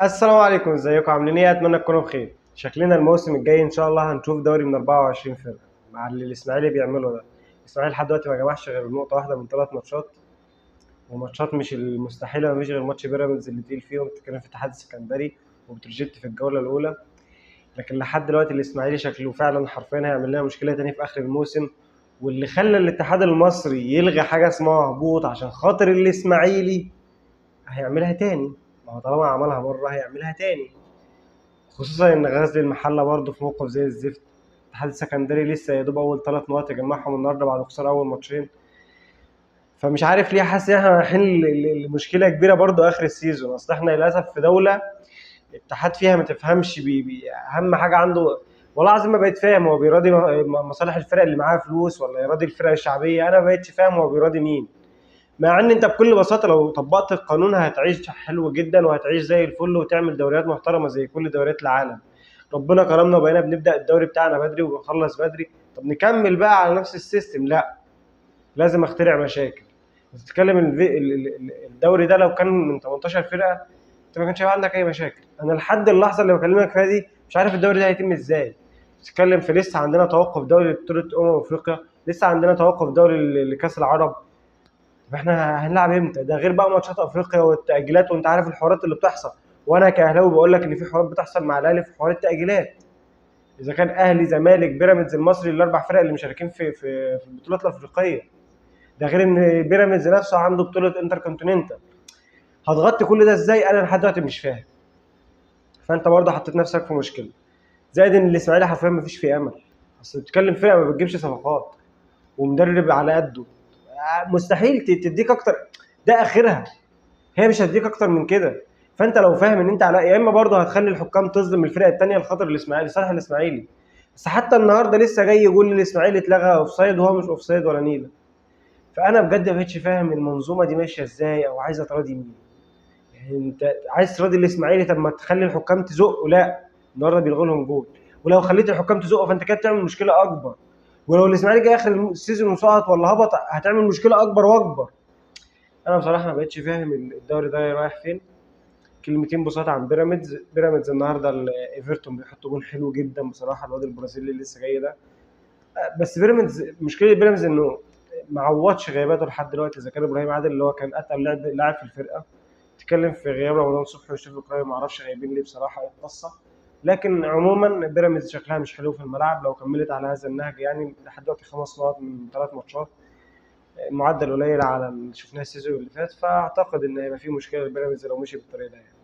السلام عليكم، ازيكم عاملين ايه؟ اتمنى تكونوا بخير. شكلنا الموسم الجاي ان شاء الله هنشوف دوري من 24 فرقه مع اللي الاسماعيلي بيعمله ده. الاسماعيلي لحد دلوقتي ما جمعش غير نقطه واحده من 3 ماتشات، وماتشات مش المستحيله، ما فيش غير ماتش بيراميدز اللي تقيل فيهم، بتتكلم في اتحاد السكندري وبتروجيت في الجوله الاولى. لكن لحد دلوقتي الاسماعيلي شكله فعلا حرفيا هيعمل لنا مشكله تاني في اخر الموسم، واللي خلى الاتحاد المصري يلغي حاجه اسمها هبوط عشان خاطر الاسماعيلي هيعملها تاني. ما هو طالما عملها مره هيعملها تاني، خصوصا ان غزل المحله برضه في موقف زي الزفت. الاتحاد السكندري لسه يا دوب اول 3 نقط يجمعهم النهارده بعد خساره اول ماتشين. فمش عارف ليه حاسس ان احنا رايحين لمشكله كبيره برضه اخر السيزون. اصل احنا للاسف في دوله الاتحاد فيها ما تفهمش اهم حاجه عنده. والله العظيم ما بقيت فاهم هو بيراضي مصالح الفرق اللي معاها فلوس ولا يراضي الفرق الشعبيه. انا ما بقيتش فاهم هو بيراضي مين، مع ان انت بكل بساطه لو طبقت القانون هتعيش حلو جدا وهتعيش زي الفل وتعمل دوريات محترمه زي كل دوريات العالم. ربنا كرمنا وبقينا بنبدا الدوري بتاعنا بدري وبنخلص بدري. طب نكمل بقى على نفس السيستم؟ لا، لازم اخترع مشاكل. بتتكلم الدوري ده لو كان من 18 فرقه انت ما كانش هيبقى عندك اي مشاكل. انا لحد اللحظه اللي بكلمك فيها دي مش عارف الدوري ده هيتم ازاي. بتتكلم في لسه عندنا توقف دوري لبطوله افريقيا، لسه عندنا توقف دوري لكاس العرب. طب احنا هنلعب امتى؟ ده غير بقى ماتشات افريقيا والتاجيلات، وانت عارف الحوارات اللي بتحصل. وانا كاهلاوي بقول لك ان في حوارات بتحصل مع الاهلي في حوار التاجيلات. اذا كان اهلي زمالك بيراميدز المصري، الاربع فرق اللي مشاركين في البطولات الافريقيه. ده غير ان بيراميدز نفسه عنده بطوله انتر كونتيننتال. هتغطي كل ده ازاي؟ انا لحد دلوقتي مش فاهم. فانت برضه حطيت نفسك في مشكله، زائد ان الاسماعيلي حرفيا ما فيش فيه امل. اصل بتتكلم فرقه ما بتجيبش صفقات ومدرب على قده، مستحيل تديك اكتر. ده اخرها، هي مش هتديك اكتر من كده. فانت لو فاهم ان انت على يا اما برضه هتخلي الحكام تصدم الفرق الثانيه لخاطر الاسماعيلي صالح الاسماعيلي. بس حتى النهارده لسه جاي يقول الاسماعيلي اتلغى اوفسايد وهو مش اوفسايد ولا نيله. فانا بجد ما بقتش فاهم المنظومه دي ماشيه ازاي او عايزه تراضي مين. يعني انت عايز تراضي الاسماعيلي، طب ما تخلي الحكام تزقه. لا، النهارده بيلغوا لهم جول، ولو خليت الحكام تزقه فانت كده بتعمل مشكله اكبر. ولو الاسماعيلي جاي اخر السيزون وسقط ولا هبط هتعمل مشكله اكبر واكبر. انا بصراحه ما بقتش فاهم الدوري ده رايح فين. كلمتين بسيطة عن بيراميدز. بيراميدز النهارده ايفرتون بيحط جون حلو جدا بصراحة، الواد البرازيلي اللي لسه جاي ده. بس بيراميدز مشكلة بيراميدز انه ما عوضش غياباته لحد دلوقتي. اذا كان ابراهيم عادل اللي هو كان اتقل لاعب في الفرقة، تتكلم في غياب رمضان صبحي وشريف اكرامي، ما اعرفش غايبين ليه بصراحة، ايه القصة. لكن عموما بيراميدز شكلها مش حلو في الملعب لو كملت على هذا النهج. يعني لحد دلوقتي 5 نقط من 3 ماتشات، معدل قليل على اللي شفناه السيزون اللي فات. فاعتقد ان هيبقى في مشكله لبيراميدز لو مشي بالطريقه دي.